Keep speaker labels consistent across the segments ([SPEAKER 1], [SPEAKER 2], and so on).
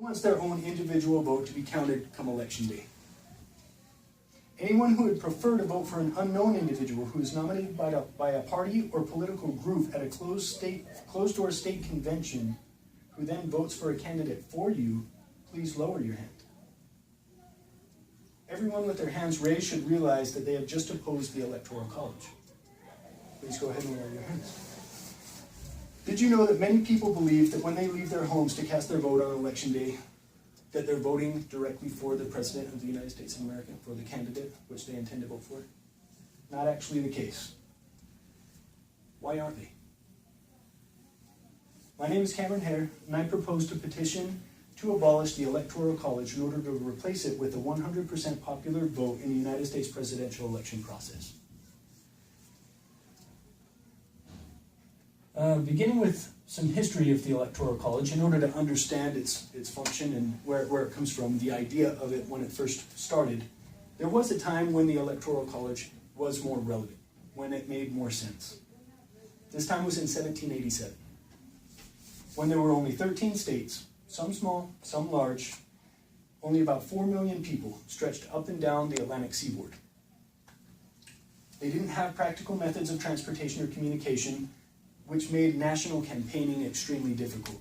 [SPEAKER 1] wants their own individual vote to be counted come election day. Anyone who would prefer to vote for an unknown individual who is nominated by a party or political group at a closed-door state convention, who then votes for a candidate for you, please lower your hand. Everyone with their hands raised should realize that they have just opposed the Electoral College. Please go ahead and lower your hands. Did you know that many people believe that when they leave their homes to cast their vote on election day, that they're voting directly for the President of the United States of America, for the candidate which they intend to vote for? Not actually the case. Why aren't they? My name is Cameron Hare, and I propose to petition to abolish the Electoral College in order to replace it with a 100% popular vote in the United States presidential election process. Beginning with some history of the Electoral College, in order to understand its function and where it comes from, the idea of it when it first started, there was a time when the Electoral College was more relevant, when it made more sense. This time was in 1787, when there were only 13 states, some small, some large, only about 4 million people stretched up and down the Atlantic seaboard. They didn't have practical methods of transportation or communication, which made national campaigning extremely difficult.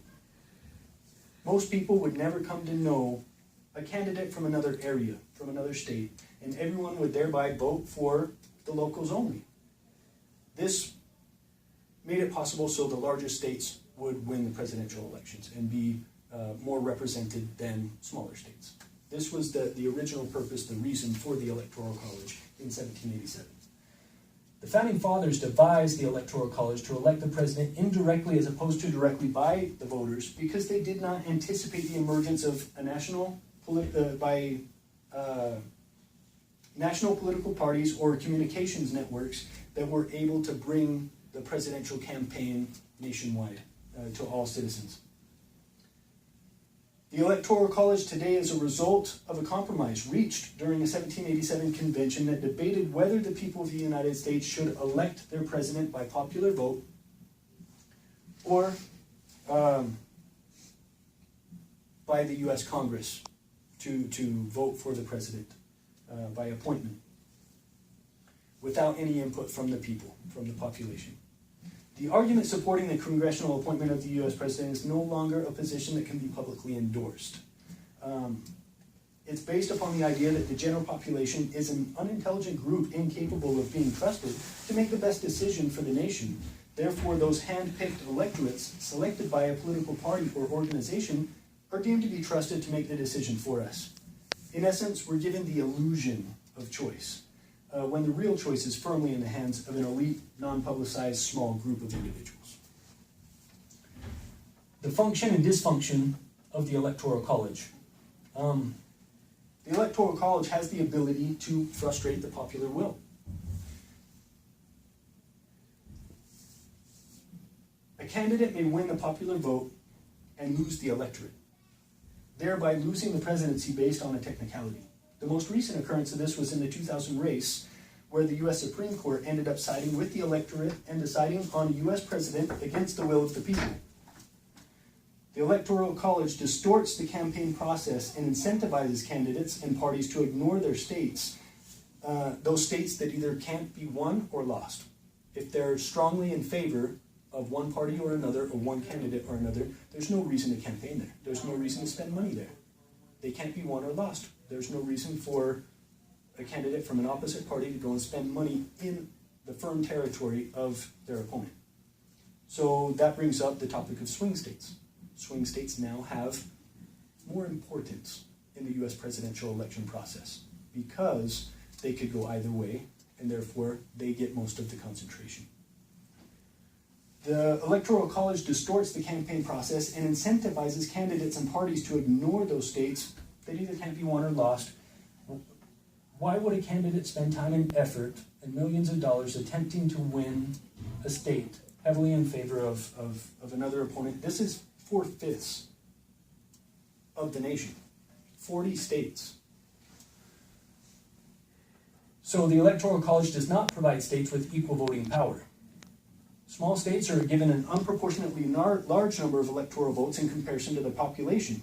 [SPEAKER 1] Most people would never come to know a candidate from another area, from another state, and everyone would thereby vote for the locals only. This made it possible so the larger states would win the presidential elections and be more represented than smaller states. This was the original purpose, the reason for the Electoral College in 1787. The Founding Fathers devised the Electoral College to elect the president indirectly as opposed to directly by the voters because they did not anticipate the emergence of a national political parties or communications networks that were able to bring the presidential campaign nationwide to all citizens. The Electoral College today is a result of a compromise reached during a 1787 convention that debated whether the people of the United States should elect their president by popular vote or by the U.S. Congress to vote for the president by appointment without any input from the people, from the population. The argument supporting the congressional appointment of the U.S. president is no longer a position that can be publicly endorsed. It's based upon the idea that the general population is an unintelligent group incapable of being trusted to make the best decision for the nation. Therefore, those hand-picked electorates selected by a political party or organization are deemed to be trusted to make the decision for us. In essence, we're given the illusion of choice, when the real choice is firmly in the hands of an elite, non-publicized small group of individuals. The function and dysfunction of the Electoral College. The Electoral College has the ability to frustrate the popular will. A candidate may win the popular vote and lose the electorate, thereby losing the presidency based on a technicality. The most recent occurrence of this was in the 2000 race, where the U.S. Supreme Court ended up siding with the electorate and deciding on a U.S. president against the will of the people. The Electoral College distorts the campaign process and incentivizes candidates and parties to ignore their states, those states that either can't be won or lost. If they're strongly in favor of one party or another, or one candidate or another, there's no reason to campaign there. There's no reason to spend money there. They can't be won or lost. There's no reason for a candidate from an opposite party to go and spend money in the firm territory of their opponent. So that brings up the topic of swing states. Swing states now have more importance in the U.S. presidential election process because they could go either way, and therefore they get most of the concentration. The Electoral College distorts the campaign process and incentivizes candidates and parties to ignore those states that either can't be won or lost. Why would a candidate spend time and effort and millions of dollars attempting to win a state heavily in favor of another opponent? This is 4/5 of the nation, 40 states. So the Electoral College does not provide states with equal voting power. Small states are given an unproportionately large number of electoral votes in comparison to the population.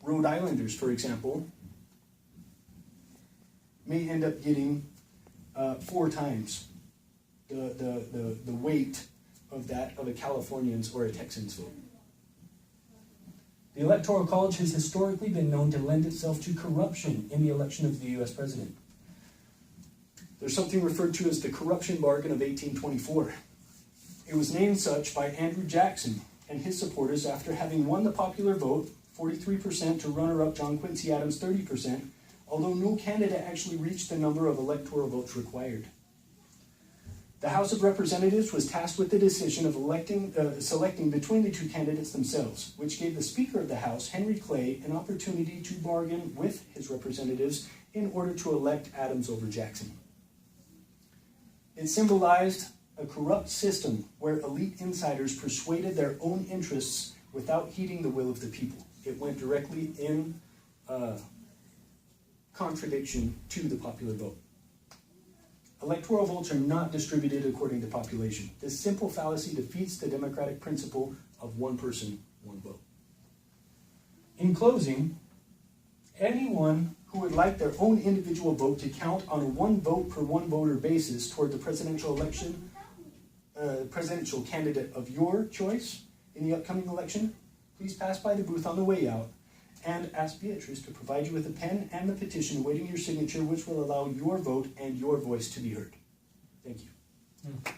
[SPEAKER 1] Rhode Islanders, for example, may end up getting 4 times the weight of that of a Californian's or a Texan's vote. The Electoral College has historically been known to lend itself to corruption in the election of the U.S. president. There's something referred to as the corruption bargain of 1824. It was named such by Andrew Jackson and his supporters after having won the popular vote, 43% to runner-up John Quincy Adams' 30%, although no candidate actually reached the number of electoral votes required. The House of Representatives was tasked with the decision of selecting between the 2 candidates themselves, which gave the Speaker of the House, Henry Clay, an opportunity to bargain with his representatives in order to elect Adams over Jackson. It symbolized a corrupt system where elite insiders persuaded their own interests without heeding the will of the people. It went directly in contradiction to the popular vote. Electoral votes are not distributed according to population. This simple fallacy defeats the democratic principle of one person, one vote. In closing, anyone who would like their own individual vote to count on a 1 vote per 1 voter basis toward the presidential election, presidential candidate of your choice in the upcoming election, please pass by the booth on the way out and ask Beatrice to provide you with a pen and the petition awaiting your signature, which will allow your vote and your voice to be heard. Thank you.